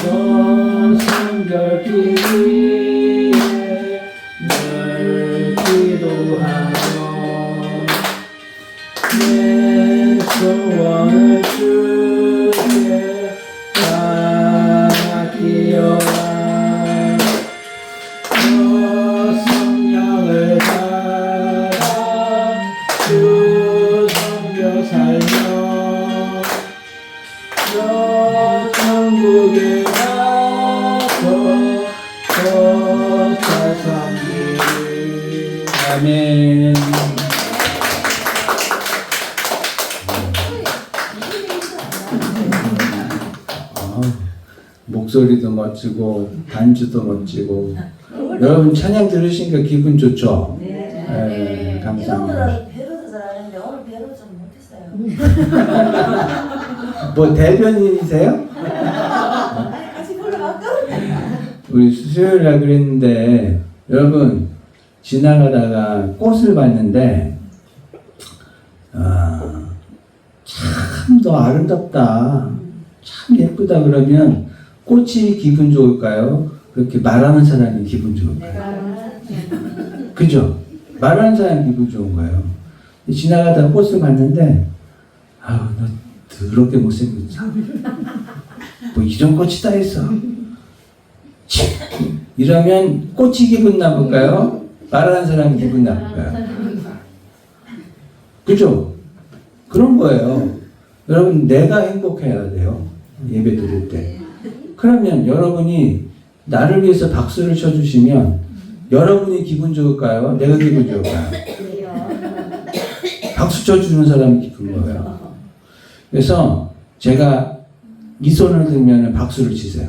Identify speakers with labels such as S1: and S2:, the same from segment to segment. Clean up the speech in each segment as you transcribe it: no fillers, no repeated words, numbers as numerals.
S1: 너 성결기 위해 늘 기도하며 내 소원을 주께 맡기어라. 너 성령을 받아 주 섬겨 살며 너 천국에 가서 걷다 섬기리. 아멘. 목소리도 멋지고 반주도 멋지고 여러분 찬양 들으시니까 기분 좋죠? 네, 감사합니다.
S2: 이거보다 배로 더 잘하는데 오늘 배로 좀 못했어요.
S1: 뭐 대변인이세요?
S2: 아니 같이 불러갈까?
S1: 우리 수요일날 그랬는데 여러분 지나가다가 꽃을 봤는데 참 더 아름답다, 참 예쁘다 그러면 꽃이 기분 좋을까요? 그렇게 말하는 사람이 기분 좋을까요? 그죠? 말하는 사람이 기분 좋은 거예요. 지나가다가 꽃을 봤는데 아우 너 더럽게 못생겼어. 뭐 이런 꽃이 다 있어. 이러면 꽃이 기분 나쁠까요? 말하는 사람이 기분 나쁠까요? 그죠? 그런 거예요. 여러분 내가 행복해야 돼요. 예배 드릴 때. 그러면 여러분이 나를 위해서 박수를 쳐주시면 여러분이 기분 좋을까요? 내가 기분 좋을까요? 박수 쳐주는 사람이 기쁜 거예요. 그래서 제가 이 손을 들면 박수를 치세요.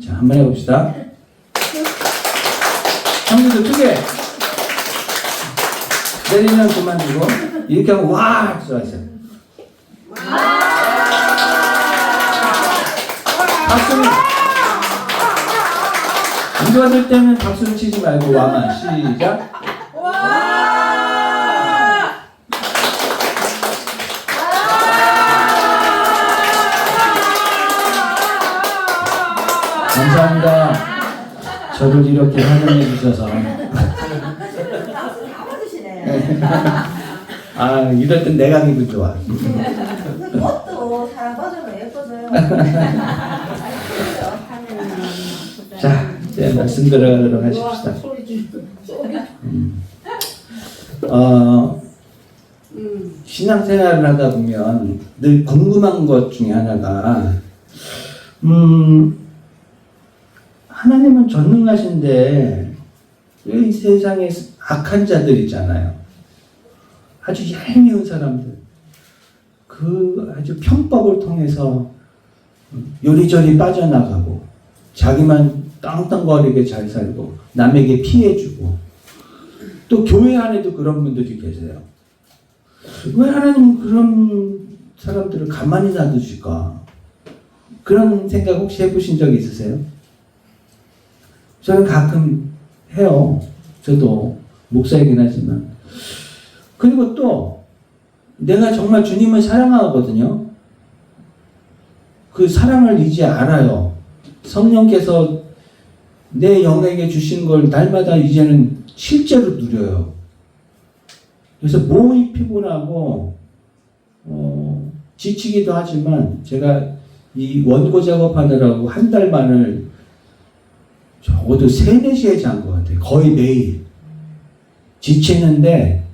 S1: 자, 한번 해봅시다. 형님도 크게 내리면 그만두고 이렇게 하면 와! 하세요. 박수를 인도하실 때는 박수를 치지 말고 와만 시작. 감사합니다. 저를 이렇게 환영해 주셔서. 아, 이럴 땐 내가 기분 좋아.
S2: 꽃도 사람 봐주면 예뻐져요.
S1: 자, 이제 말씀 들어가도록 하십시다. 신앙생활을 하다 보면 늘 궁금한 것 중에 하나가 하나님은 전능하신데 왜 이 세상에 악한 자들 있잖아요. 아주 얄미운 사람들. 그 아주 편법을 통해서 요리조리 빠져나가고 자기만 땅땅거리게 잘 살고 남에게 피해주고 또 교회 안에도 그런 분들이 계세요. 왜 하나님은 그런 사람들을 가만히 놔두실까? 그런 생각 혹시 해보신 적 있으세요? 저는 가끔 해요. 저도 목사이긴 하지만. 그리고 또 내가 정말 주님을 사랑하거든요. 그 사랑을 이제 알아요. 성령께서 내 영에게 주신 걸 날마다 이제는 실제로 누려요. 그래서 몸이 피곤하고 지치기도 하지만 제가 이 원고 작업하느라고 한 달 반을 적어도 3-4시에 잔 것 같아요. 거의 매일. 지치는데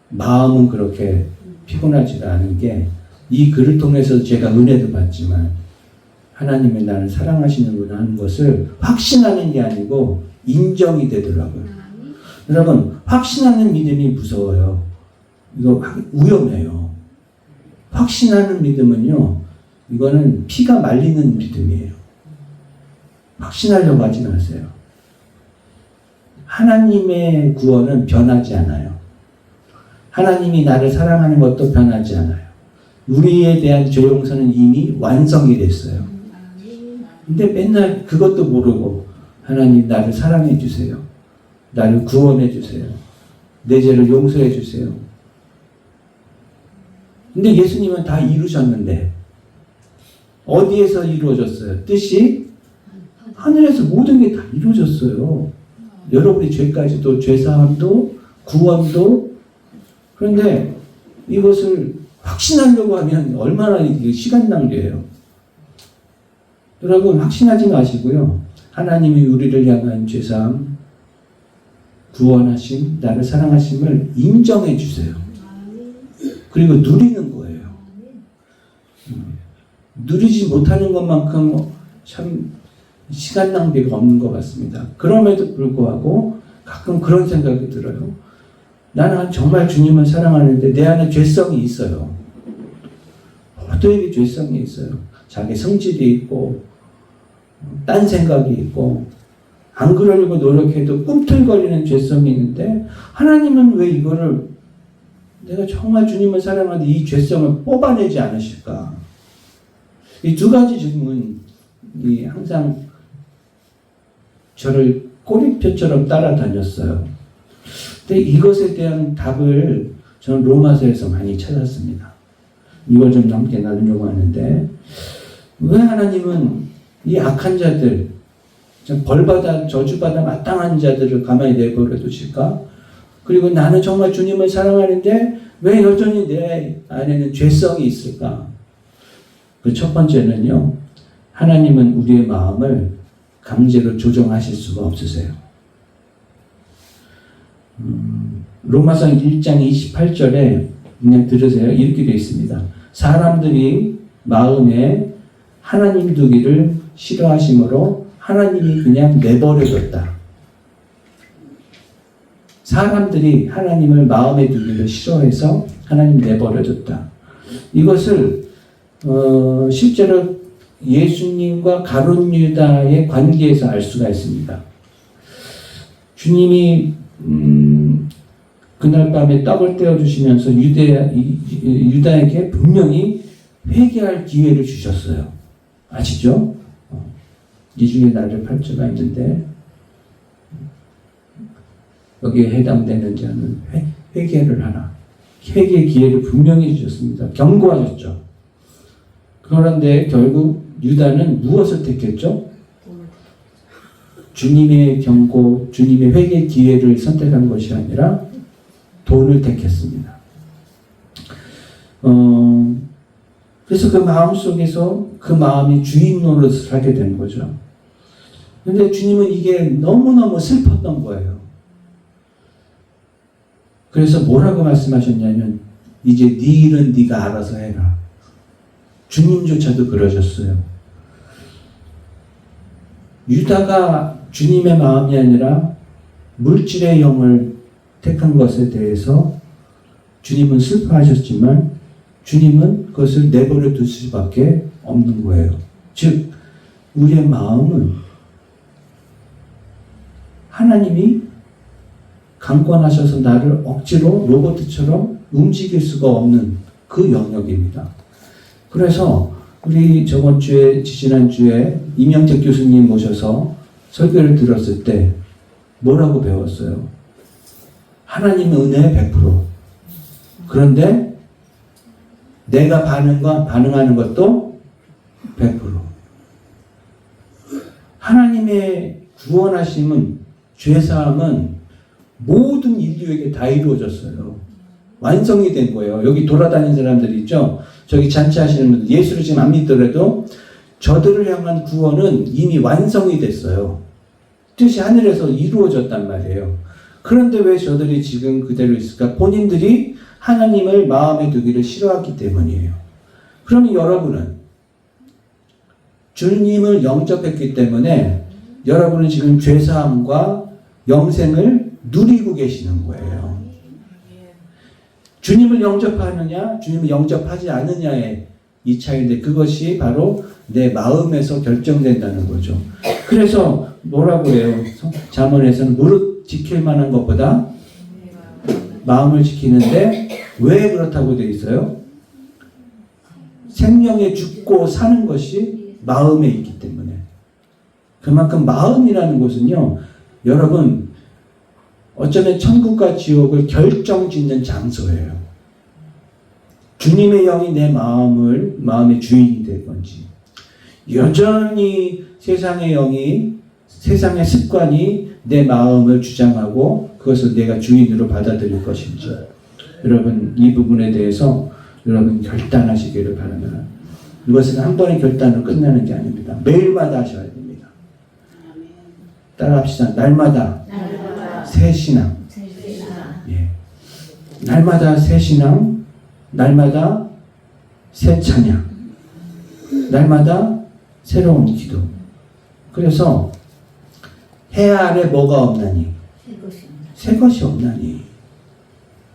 S1: 마음은 그렇게 피곤하지 않은 게 이 글을 통해서 제가 은혜도 받지만 하나님이 나를 사랑하시는구나 하는 것을 확신하는 게 아니고 인정이 되더라고요. 여러분, 확신하는 믿음이 무서워요. 이거 위험해요. 확신하는 믿음은요, 이거는 피가 말리는 믿음이에요. 확신하려고 하지 마세요. 하나님의 구원은 변하지 않아요. 하나님이 나를 사랑하는 것도 변하지 않아요. 우리에 대한 죄 용서는 이미 완성이 됐어요. 근데 맨날 그것도 모르고 하나님 나를 사랑해 주세요. 나를 구원해 주세요. 내 죄를 용서해 주세요. 근데 예수님은 다 이루셨는데 어디에서 이루어졌어요? 뜻이 하늘에서 모든 게 다 이루어졌어요. 여러분의 죄까지도, 죄사함도, 구원도. 그런데 이것을 확신하려고 하면 얼마나 이게 시간 낭비예요. 여러분 확신하지 마시고요. 하나님이 우리를 향한 죄사함, 구원하심, 나를 사랑하심을 인정해 주세요. 그리고 누리는 거예요. 누리지 못하는 것만큼 참 시간 낭비가 없는 것 같습니다. 그럼에도 불구하고 가끔 그런 생각이 들어요. 나는 정말 주님을 사랑하는데 내 안에 죄성이 있어요. 모두에게 죄성이 있어요. 자기 성질이 있고 딴 생각이 있고 안 그러려고 노력해도 꿈틀거리는 죄성이 있는데 하나님은 왜 이거를 내가 정말 주님을 사랑하는데 이 죄성을 뽑아내지 않으실까? 이 두 가지 질문이 항상 저를 꼬리표처럼 따라다녔어요. 근데 이것에 대한 답을 저는 로마서에서 많이 찾았습니다. 이걸 좀 함께 나누려고 하는데 왜 하나님은 이 악한 자들, 벌받아 저주받아 마땅한 자들을 가만히 내버려 두실까? 그리고 나는 정말 주님을 사랑하는데 왜 여전히 내 안에는 죄성이 있을까? 그 첫 번째는요, 하나님은 우리의 마음을 강제로 조정하실 수가 없으세요. 로마서 1장 28절에 그냥 들으세요. 이렇게 되어 있습니다. 사람들이 마음에 하나님 두기를 싫어하심으로 하나님이 그냥 내버려뒀다. 사람들이 하나님을 마음에 두기를 싫어해서 하나님 내버려뒀다. 이것을 실제로 예수님과 가룟 유다의 관계에서 알 수가 있습니다. 주님이 그날 밤에 떡을 떼어주시면서 유다에게 분명히 회개할 기회를 주셨어요. 아시죠? 이 중에 나를 팔 자가 있는데 여기에 해당되는 자는 회개를 하라. 회개의 기회를 분명히 주셨습니다. 경고하셨죠. 그런데 결국 유다는 무엇을 택했죠? 주님의 경고, 주님의 회개 기회를 선택한 것이 아니라 돈을 택했습니다. 그래서 그 마음 속에서 그 마음이 주인 노릇을 하게 된 거죠. 근데 주님은 이게 너무너무 슬펐던 거예요. 그래서 뭐라고 말씀하셨냐면 이제 네 일은 네가 알아서 해라. 주님조차도 그러셨어요. 유다가 주님의 마음이 아니라 물질의 영을 택한 것에 대해서 주님은 슬퍼하셨지만 주님은 그것을 내버려 둘 수밖에 없는 거예요. 즉 우리의 마음은 하나님이 강권하셔서 나를 억지로 로봇처럼 움직일 수가 없는 그 영역입니다. 그래서 우리 저번 주에, 지난주에 이명택 교수님 모셔서 설교를 들었을 때 뭐라고 배웠어요? 하나님의 은혜의 100%. 그런데 내가 반응하는 것도 100%. 하나님의 구원하심은, 죄사함은 모든 인류에게 다 이루어졌어요. 완성이 된 거예요. 여기 돌아다니는 사람들이 있죠? 저기 잔치하시는 분들, 예수를 지금 안 믿더라도 저들을 향한 구원은 이미 완성이 됐어요. 뜻이 하늘에서 이루어졌단 말이에요. 그런데 왜 저들이 지금 그대로 있을까? 본인들이 하나님을 마음에 두기를 싫어하기 때문이에요. 그러면 여러분은 주님을 영접했기 때문에 여러분은 지금 죄사함과 영생을 누리고 계시는 거예요. 주님을 영접하느냐, 주님을 영접하지 않느냐의 이 차이인데 그것이 바로 내 마음에서 결정된다는 거죠. 그래서 뭐라고 해요? 잠언에서는 무릇 지킬 만한 것보다 마음을 지키는데 왜 그렇다고 되어 있어요? 생명에 죽고 사는 것이 마음에 있기 때문에. 그만큼 마음이라는 것은요, 여러분, 어쩌면 천국과 지옥을 결정짓는 장소예요. 주님의 영이 내 마음의 주인이 될 건지, 여전히 세상의 영이, 세상의 습관이 내 마음을 주장하고 그것을 내가 주인으로 받아들일 것인지, 여러분 이 부분에 대해서 여러분 결단하시기를 바랍니다. 이것은 한 번의 결단으로 끝나는 게 아닙니다. 매일마다 하셔야 됩니다. 따라합시다. 날마다 새 신앙. 예. 날마다 새 신앙, 날마다 새 찬양, 날마다 새로운 기도. 그래서 해 아래 뭐가 없나니? 새 것이 없나니.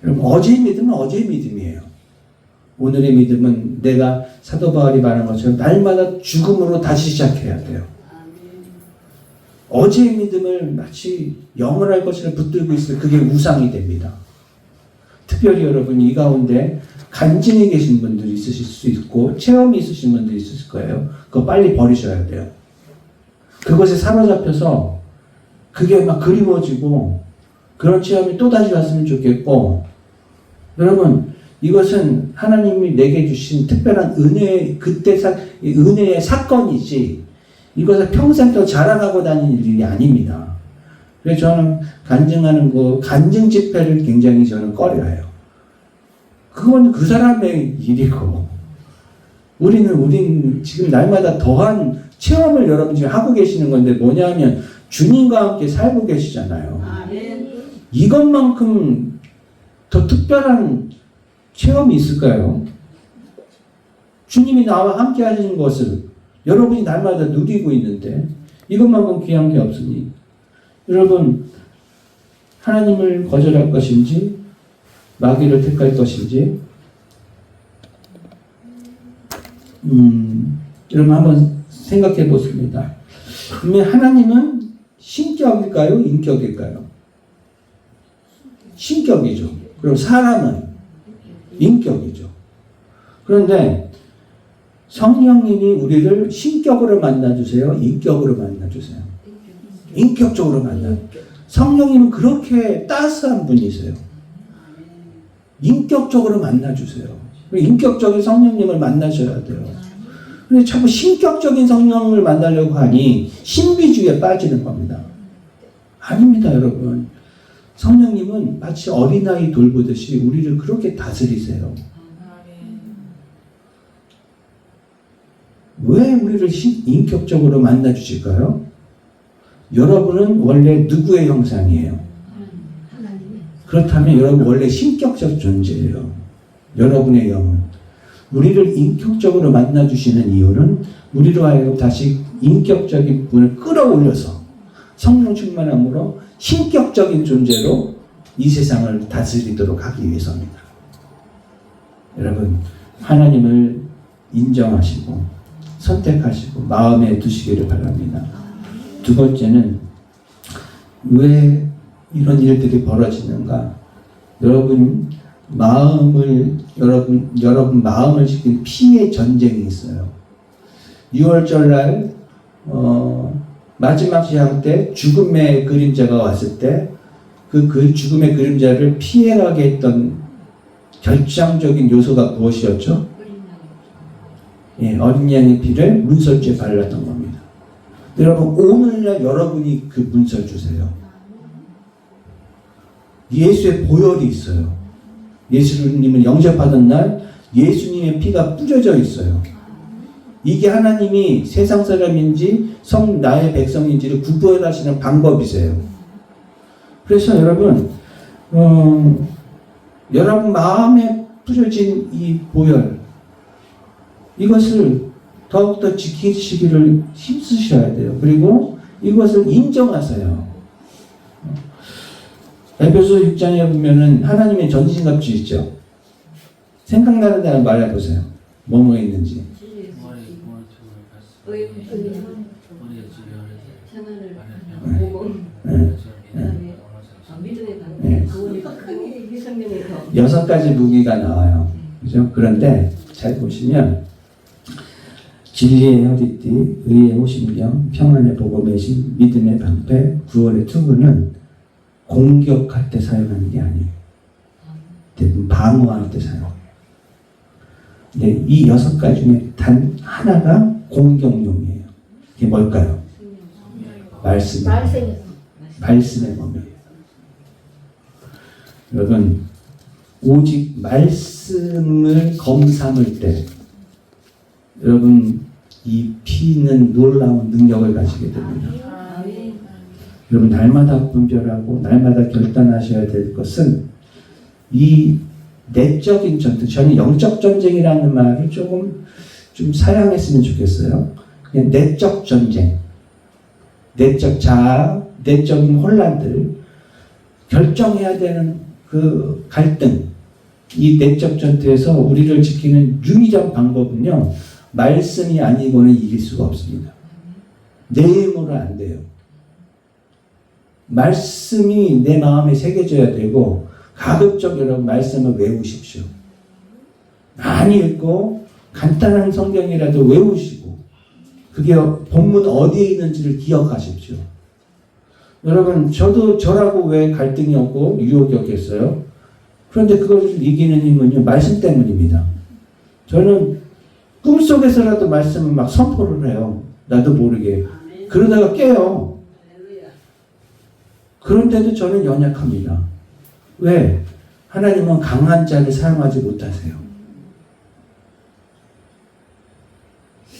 S1: 여러분 어제의 믿음은 어제의 믿음이에요. 오늘의 믿음은 내가 사도 바울이 말한 것처럼 날마다 죽음으로 다시 시작해야 돼요. 어제의 믿음을 마치 영원할 것을 붙들고 있을 그게 우상이 됩니다. 특별히 여러분 이 가운데 간증이 계신 분들이 있으실 수 있고 체험이 있으신 분들이 있으실 거예요. 그거 빨리 버리셔야 돼요. 그것에 사로잡혀서 그게 막 그리워지고 그런 체험이 또다시 왔으면 좋겠고, 여러분 이것은 하나님이 내게 주신 특별한 은혜의 은혜의 사건이지 이것을 평생 더 자랑하고 다니는 일이 아닙니다. 그래서 저는 간증하는 간증 집회를 굉장히 저는 꺼려해요. 그건 그 사람의 일이고 우리는 지금 날마다 더한 체험을 여러분 지금 하고 계시는 건데 뭐냐면 주님과 함께 살고 계시잖아요. 이것만큼 더 특별한 체험이 있을까요? 주님이 나와 함께 하시는 것을 여러분이 날마다 누리고 있는데 이것만큼 귀한 게 없으니 여러분 하나님을 거절할 것인지 마귀를 택할 것인지 여러분 한번 생각해 보십니다. 그러면 하나님은 신격일까요? 인격일까요? 신격이죠. 그리고 사람은 인격이죠. 그런데 성령님이 우리를 신격으로 만나주세요? 인격으로 만나주세요? 인격적으로 성령님은 그렇게 따스한 분이세요. 인격적으로 만나주세요. 인격적인 성령님을 만나셔야 돼요. 근데 자꾸 신격적인 성령을 만나려고 하니 신비주의에 빠지는 겁니다. 아닙니다, 여러분. 성령님은 마치 어린아이 돌보듯이 우리를 그렇게 다스리세요. 왜 우리를 인격적으로 만나주실까요? 여러분은 원래 누구의 형상이에요? 그렇다면 여러분 원래 신격적 존재예요. 여러분의 영은. 우리를 인격적으로 만나주시는 이유는 우리로 하여금 다시 인격적인 분을 끌어올려서 성령 충만함으로 신격적인 존재로 이 세상을 다스리도록 하기 위해서입니다. 여러분 하나님을 인정하시고 선택하시고 마음에 두시기를 바랍니다. 두 번째는 왜 이런 일들이 벌어지는가? 여러분 마음을 지킨 피의 전쟁이 있어요. 6월절 날 마지막 시향 때 죽음의 그림자가 왔을 때 그 죽음의 그림자를 피해가게 했던 결정적인 요소가 무엇이었죠? 예, 어린 양의 피를 문설주에 발랐던 겁니다. 여러분 오늘날 여러분이 그 문설 주세요. 예수의 보혈이 있어요. 예수님을 영접하던 날 예수님의 피가 뿌려져 있어요. 이게 하나님이 세상 사람인지 나의 백성인지를 구별하시는 방법이세요. 그래서 여러분 여러분 마음에 뿌려진 이 보혈 이것을 더욱더 지키시기를 힘쓰셔야 돼요. 그리고 이것을 인정하세요. 에베소 6장에 보면은 하나님의 전신갑주 있죠. 생각나는 대로 말해보세요. 뭐뭐 있는지. 여섯 가지 무기가 나와요. 그죠? 그런데 잘 보시면 진리의 허리띠, 의의 호심경, 평안의 복음의 신, 믿음의 방패, 구원의 투구는 공격할 때 사용하는 게 아니에요. 대부분 방어할 때 사용해요. 근데 이 여섯 가지 중에 단 하나가 공격용이에요. 그게 뭘까요? 말씀의 법이에요. 여러분, 오직 말씀을 검삼을 때 여러분 이 피는 놀라운 능력을 가지게 됩니다. 여러분, 날마다 분별하고 날마다 결단하셔야 될 것은 이 내적인 전쟁, 저는 영적 전쟁이라는 말을 좀 사양했으면 좋겠어요. 그냥 내적 전쟁, 내적 자아, 내적인 혼란들, 결정해야 되는 그 갈등, 이 내적 전투에서 우리를 지키는 유일한 방법은요, 말씀이 아니고는 이길 수가 없습니다. 내 힘으로 안 돼요. 말씀이 내 마음에 새겨져야 되고, 가급적 여러분 말씀을 외우십시오. 많이 읽고 간단한 성경이라도 외우시고, 그게 본문 어디에 있는지를 기억하십시오. 여러분, 저도 저라고 왜 갈등이 없고 유혹이 없겠어요? 그런데 그걸 이기는 힘은요, 말씀 때문입니다. 저는 꿈속에서라도 말씀을 막 선포를 해요. 나도 모르게. 그러다가 깨요. 그런데도 저는 연약합니다. 왜? 하나님은 강한 자를 사용하지 못하세요.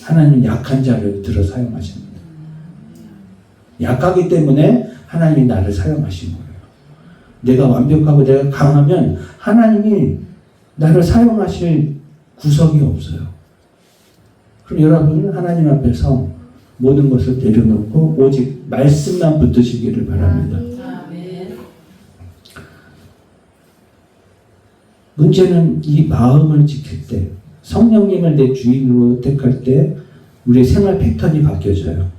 S1: 하나님은 약한 자를 들어 사용하십니다. 약하기 때문에 하나님이 나를 사용하신 거예요. 내가 완벽하고 내가 강하면 하나님이 나를 사용하실 구석이 없어요. 그럼 여러분은 하나님 앞에서 모든 것을 내려놓고 오직 말씀만 붙드시기를 바랍니다. 문제는 이 마음을 지킬 때, 성령님을 내 주인으로 택할 때 우리의 생활 패턴이 바뀌어져요.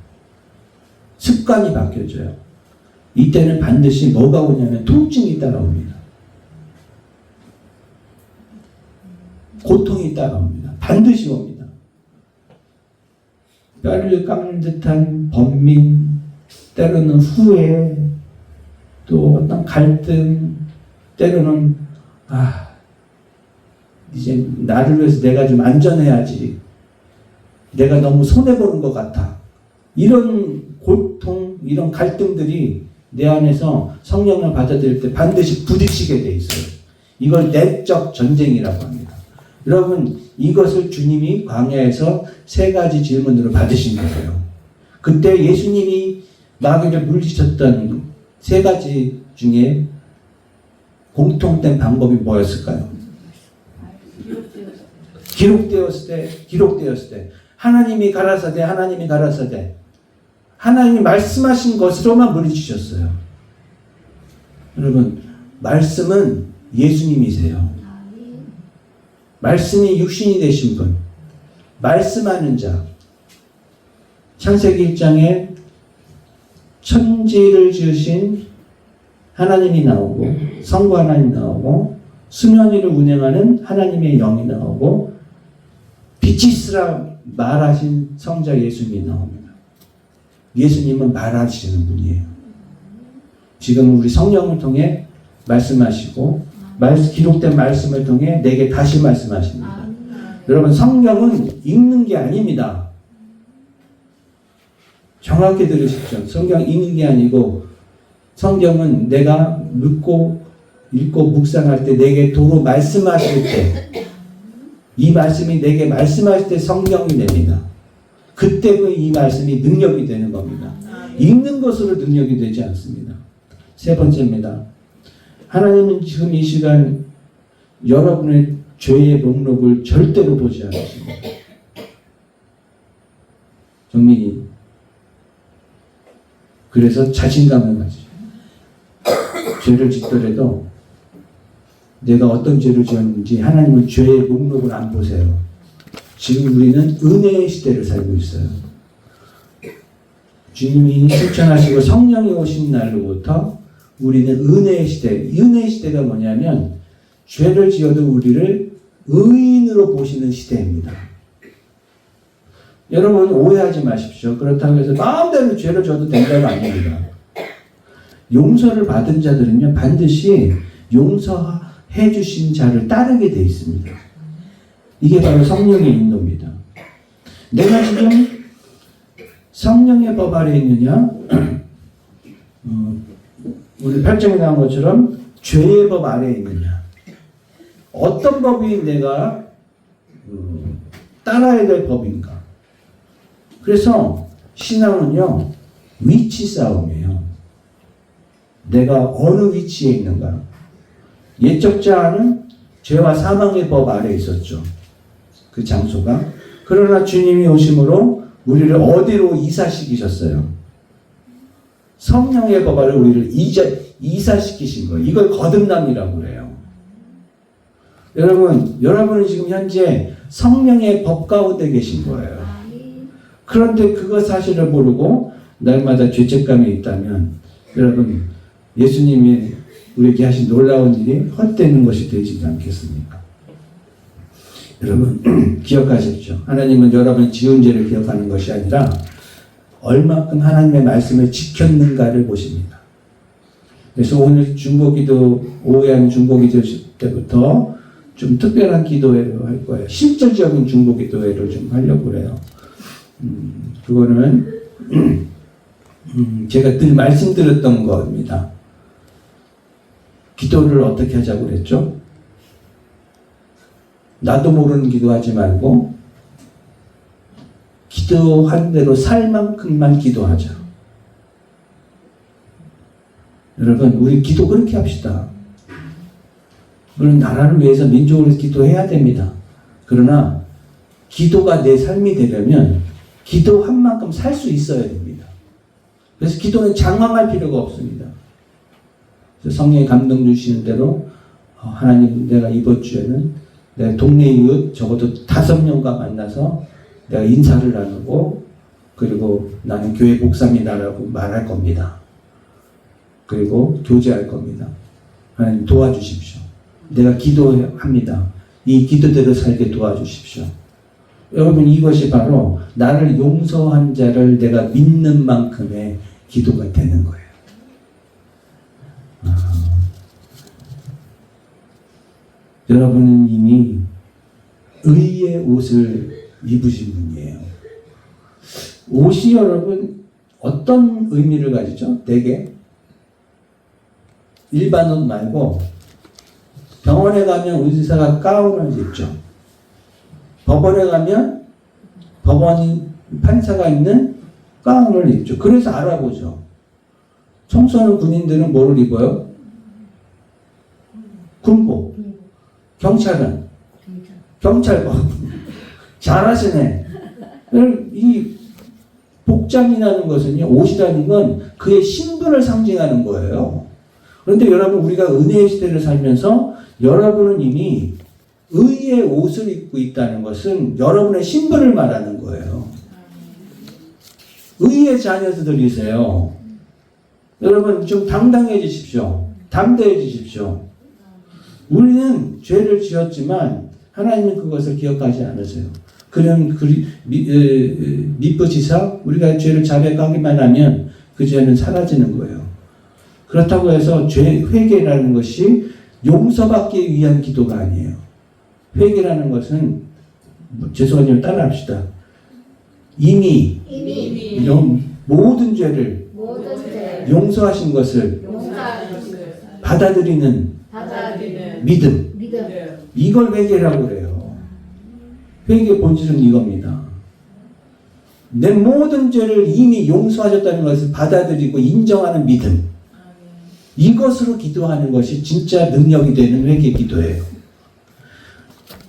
S1: 습관이 바뀌어져요. 이때는 반드시 뭐가 오냐면 통증이 따라옵니다. 고통이 따라옵니다. 반드시 옵니다. 뼈를 깎는 듯한 번민, 때로는 후회, 또 어떤 갈등, 때로는 이제 나를 위해서 내가 좀 안전해야지, 내가 너무 손해보는 것 같아, 이런 고통, 이런 갈등들이 내 안에서 성령을 받아들일 때 반드시 부딪히게 돼 있어요. 이걸 내적 전쟁이라고 합니다. 여러분, 이것을 주님이 광야에서 3가지 질문으로 받으신 거예요. 그때 예수님이 마귀를 물리쳤던 3가지 중에 공통된 방법이 뭐였을까요? 기록되었을 때 하나님이 가라사대 하나님이 말씀하신 것으로만 물리치셨어요. 여러분, 말씀은 예수님이세요. 말씀이 육신이 되신 분, 말씀하는 자. 창세기 1장에 천지를 지으신 하나님이 나오고, 성부 하나님 나오고, 수면 위를 운행하는 하나님의 영이 나오고, 빛이 있으라 말하신 성자 예수님이 나옵니다. 예수님은 말하시는 분이에요. 지금 우리 성령을 통해 말씀하시고, 기록된 말씀을 통해 내게 다시 말씀하십니다. 여러분, 성경은 읽는 게 아닙니다. 정확히 들으십시오. 성경 읽는 게 아니고, 성경은 내가 읽고 묵상할 때, 내게 도로 말씀하실 때, 이 말씀이 내게 말씀하실 때 성경이 됩니다. 그때 이 말씀이 능력이 되는 겁니다. 읽는 것으로 능력이 되지 않습니다. 3번째입니다. 하나님은 지금 이 시간 여러분의 죄의 목록을 절대로 보지 않으십니다. 정민이. 그래서 자신감을 가지죠. 죄를 짓더라도 내가 어떤 죄를 지었는지 하나님은 죄의 목록을 안 보세요. 지금 우리는 은혜의 시대를 살고 있어요. 주님이 실천하시고 성령이 오신 날로부터 우리는 은혜의 시대, 은혜의 시대가 뭐냐면 죄를 지어도 우리를 의인으로 보시는 시대입니다. 여러분, 오해하지 마십시오. 그렇다고 해서 마음대로 죄를 져도 된다는 아닙니다. 용서를 받은 자들은요, 반드시 용서해 주신 자를 따르게 돼 있습니다. 이게 바로 성령의 인도입니다. 내가 지금 성령의 법 아래 있느냐? 우리 8장에 나온 것처럼 죄의 법 아래 있느냐? 어떤 법이 내가 따라야 될 법인가? 그래서 신앙은요, 위치 싸움이에요. 내가 어느 위치에 있는가? 옛적 자는 죄와 사망의 법 아래 있었죠. 그 장소가. 그러나 주님이 오심으로 우리를 어디로 이사시키셨어요? 성령의 법 아래 우리를 이사시키신 거예요. 이걸 거듭남이라고 그래요. 여러분은 지금 현재 성령의 법 가운데 계신 거예요. 그런데 그거 사실을 모르고 날마다 죄책감이 있다면 여러분, 예수님이 우리에게 하신 놀라운 일이 헛되는 것이 되지 않겠습니까? 여러분 기억하십시오. 하나님은 여러분의 지은 죄를 기억하는 것이 아니라 얼마큼 하나님의 말씀을 지켰는가를 보십니다. 그래서 오늘 중보기도, 오후에 중보기도 때부터 좀 특별한 기도회를 할 거예요. 실질적인 중보기도회를 좀 하려고 그래요. 그거는 제가 늘 말씀드렸던 겁니다. 기도를 어떻게 하자고 그랬죠? 나도 모르는 기도하지 말고 기도한 대로 살 만큼만 기도하자. 여러분, 우리 기도 그렇게 합시다. 물론 나라를 위해서 민족을 위해서 기도해야 됩니다. 그러나 기도가 내 삶이 되려면 기도한 만큼 살 수 있어야 됩니다. 그래서 기도는 장황할 필요가 없습니다. 성령의 감동 주시는 대로 하나님, 내가 이번 주에는 내 동네 이웃 적어도 5명과 만나서 내가 인사를 나누고, 그리고 나는 교회 목사입니다라고 말할 겁니다. 그리고 교제할 겁니다. 하나님 도와주십시오. 내가 기도합니다. 이 기도대로 살게 도와주십시오. 여러분, 이것이 바로 나를 용서한 자를 내가 믿는 만큼의 기도가 되는 거예요. 여러분은 이미 의의 옷을 입으신 분이에요. 옷이 여러분 어떤 의미를 가지죠? 되게 일반 옷 말고 병원에 가면 의사가 가운을 입죠. 법원에 가면 판사가 입는 가운을 입죠. 그래서 알아보죠. 청소하는 군인들은 뭐를 입어요? 군복. 경찰은 경찰복. 잘하시네. 이 복장이라는 것은요, 옷이라는 건 그의 신분을 상징하는 거예요. 그런데 여러분, 우리가 은혜의 시대를 살면서 여러분은 이미 의의 옷을 입고 있다는 것은 여러분의 신분을 말하는 거예요. 의의 자녀들이세요. 여러분 좀 당당해지십시오. 담대해지십시오. 우리는 죄를 지었지만 하나님은 그것을 기억하지 않으세요. 그런 미쁘지사 우리가 죄를 자백하기만 하면 그 죄는 사라지는 거예요. 그렇다고 해서 회개라는 것이 용서받기 위한 기도가 아니에요. 회개라는 것은 죄송하지만 따라합시다. 이미 모든 죄를 용서하신 것을 받아들이는 믿음. 이걸 회개라고 그래요. 회개의 본질은 이겁니다. 내 모든 죄를 이미 용서하셨다는 것을 받아들이고 인정하는 믿음. 이것으로 기도하는 것이 진짜 능력이 되는 회개 기도예요.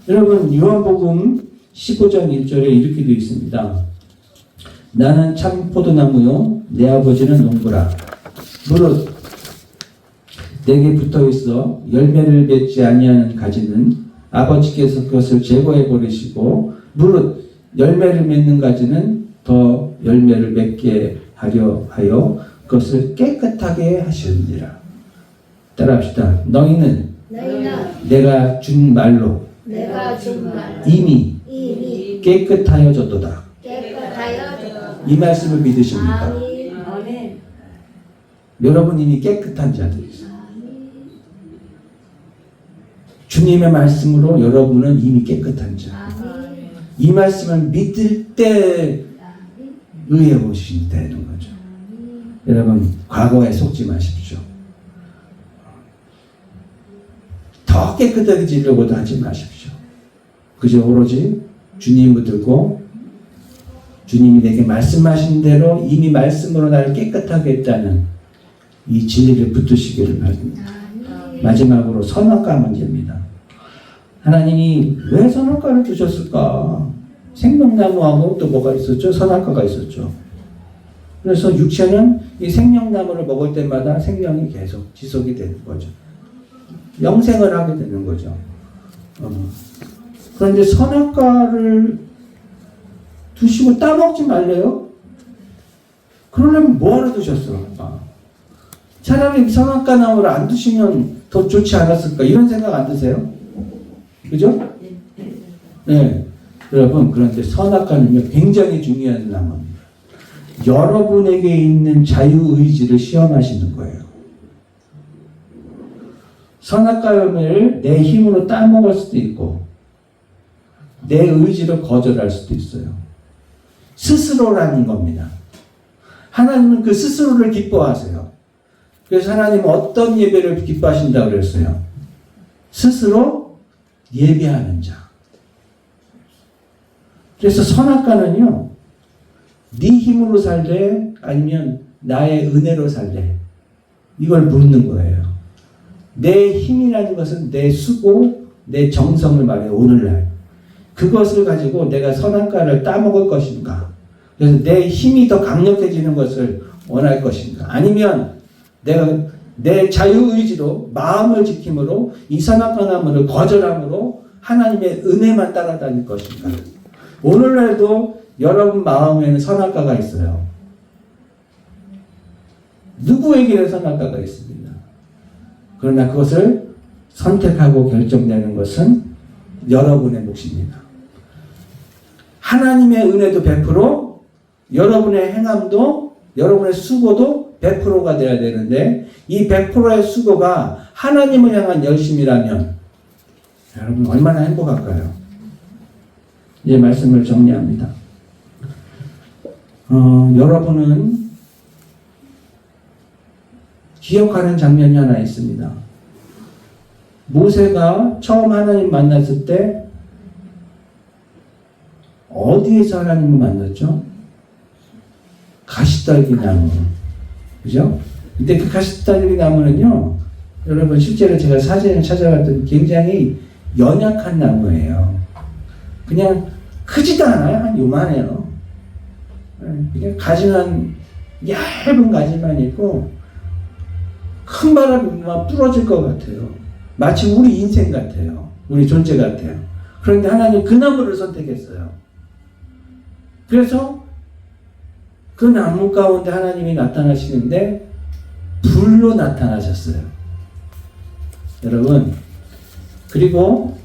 S1: 여러분, 요한복음 15장 1절에 이렇게 되어 있습니다. 나는 참 포도나무요 내 아버지는 농부라. 무릇 내게 붙어있어 열매를 맺지 아니하는 가지는 아버지께서 그것을 제거해 버리시고, 무릇 열매를 맺는 가지는 더 열매를 맺게 하려 하여 그것을 깨끗하게 하시느니라. 따라합시다. 너희는 내가 준 말로 이미 깨끗하여졌도다. 이 말씀을 믿으십니까? 여러분 이미 깨끗한 자들이세요. 주님의 말씀으로 여러분은 이미 깨끗한 자. 이 말씀을 믿을 때 의해 보신다는 거죠. 여러분 과거에 속지 마십시오. 더 깨끗해지려고도 하지 마십시오. 그저 오로지 주님 붙들고 주님이 내게 말씀하신 대로 이미 말씀으로 나를 깨끗하게 했다는 이 진리를 붙드시기를 바랍니다. 마지막으로 선악과 문제입니다. 하나님이 왜 선악과를 주셨을까? 생명나무하고 또 뭐가 있었죠? 선악과가 있었죠. 그래서 육체는 이 생명나무를 먹을 때마다 생명이 계속 지속이 되는 거죠. 영생을 하게 되는 거죠. 그런데 선악과를 두시고 따먹지 말래요? 그러려면 뭐하러 두셨어? 차라리 선악과 나무를 안 두시면 더 좋지 않았을까? 이런 생각 안 드세요? 그죠? 네. 여러분, 그런데 선악과는요, 굉장히 중요한 나무입니다. 여러분에게 있는 자유의지를 시험하시는 거예요. 선악과 열매를 내 힘으로 따먹을 수도 있고, 내 의지로 거절할 수도 있어요. 스스로라는 겁니다. 하나님은 그 스스로를 기뻐하세요. 그래서 하나님은 어떤 예배를 기뻐하신다고 그랬어요? 스스로 예배하는 자. 그래서 선악과는요, 네 힘으로 살래? 아니면 나의 은혜로 살래? 이걸 묻는 거예요. 내 힘이라는 것은 내 수고, 내 정성을 말해요, 오늘날. 그것을 가지고 내가 선악과를 따먹을 것인가? 그래서 내 힘이 더 강력해지는 것을 원할 것인가? 아니면 내가 내 자유의지로 마음을 지킴으로 이 선악과 나무를 거절함으로 하나님의 은혜만 따라다닐 것인가? 오늘날도 여러분 마음에는 선악과가 있어요. 누구에게는 선악과가 있습니다. 그러나 그것을 선택하고 결정되는 것은 여러분의 몫입니다. 하나님의 은혜도 100%, 여러분의 행함도, 여러분의 수고도 100%가 돼야 되는데 이 100%의 수고가 하나님을 향한 열심이라면 여러분 얼마나 행복할까요? 이제 말씀을 정리합니다. 여러분은 기억하는 장면이 하나 있습니다. 모세가 처음 하나님 만났을 때 어디에서 하나님을 만났죠? 가시떨기 나무. 그죠? 근데 그 가시떨기 나무는요, 여러분 실제로 제가 사진을 찾아봤더니 굉장히 연약한 나무예요. 그냥 크지도 않아요. 한 요만해요. 그냥 가지만 얇은 가지만 있고 큰 바람이면 부러질 것 같아요. 마치 우리 인생 같아요. 우리 존재 같아요. 그런데 하나님 그 나무를 선택했어요. 그래서 그 나무 가운데 하나님이 나타나시는데 불로 나타나셨어요. 여러분, 그리고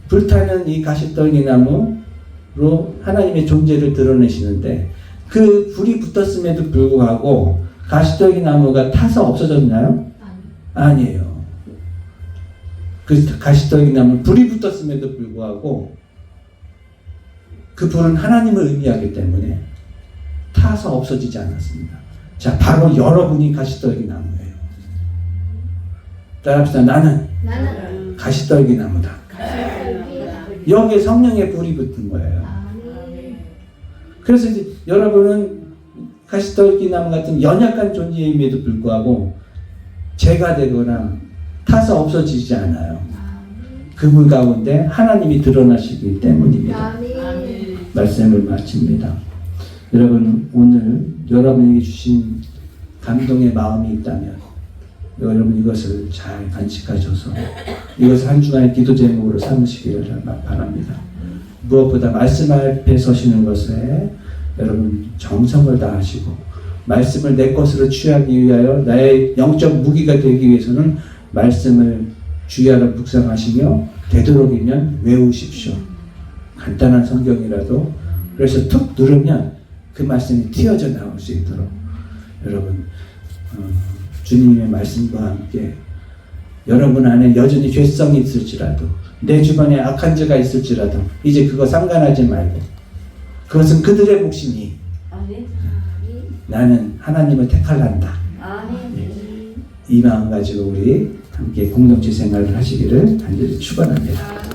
S1: 불타는 이 가시떨기 나무로 하나님의 존재를 드러내시는데 그 불이 붙었음에도 불구하고 가시떨기 나무가 타서 없어졌나요? 아니에요. 그 가시떨기 나무 불이 붙었음에도 불구하고 그 불은 하나님을 의미하기 때문에 타서 없어지지 않았습니다. 자, 바로 여러분이 가시떨기 나무예요. 따라합시다. 나는 가시떨기 나무다. 여기에 성령의 불이 붙은 거예요. 그래서 이제 여러분은 가시떨기 나무 같은 연약한 존재임에도 불구하고 재가 되거나 타서 없어지지 않아요. 그 불 가운데 하나님이 드러나시기 때문입니다. 말씀을 마칩니다. 여러분, 오늘 여러분에게 주신 감동의 마음이 있다면 여러분 이것을 잘 간직하셔서 이것을 한 주간의 기도 제목으로 삼으시기를 바랍니다. 무엇보다 말씀 앞에 서시는 것에 여러분 정성을 다하시고 말씀을 내 것으로 취하기 위하여 나의 영적 무기가 되기 위해서는 말씀을 주의하러 묵상하시며 되도록이면 외우십시오. 간단한 성경이라도 그래서 툭 누르면 그 말씀이 튀어져 나올 수 있도록 여러분 주님의 말씀과 함께 여러분 안에 여전히 죄성이 있을지라도 내 주변에 악한 죄가 있을지라도 이제 그거 상관하지 말고 그것은 그들의 몫이니 나는 하나님을 택할란다.
S3: 아멘.
S1: 이 마음 가지고 우리 함께 공동체 생활을 하시기를 간절히 축원합니다.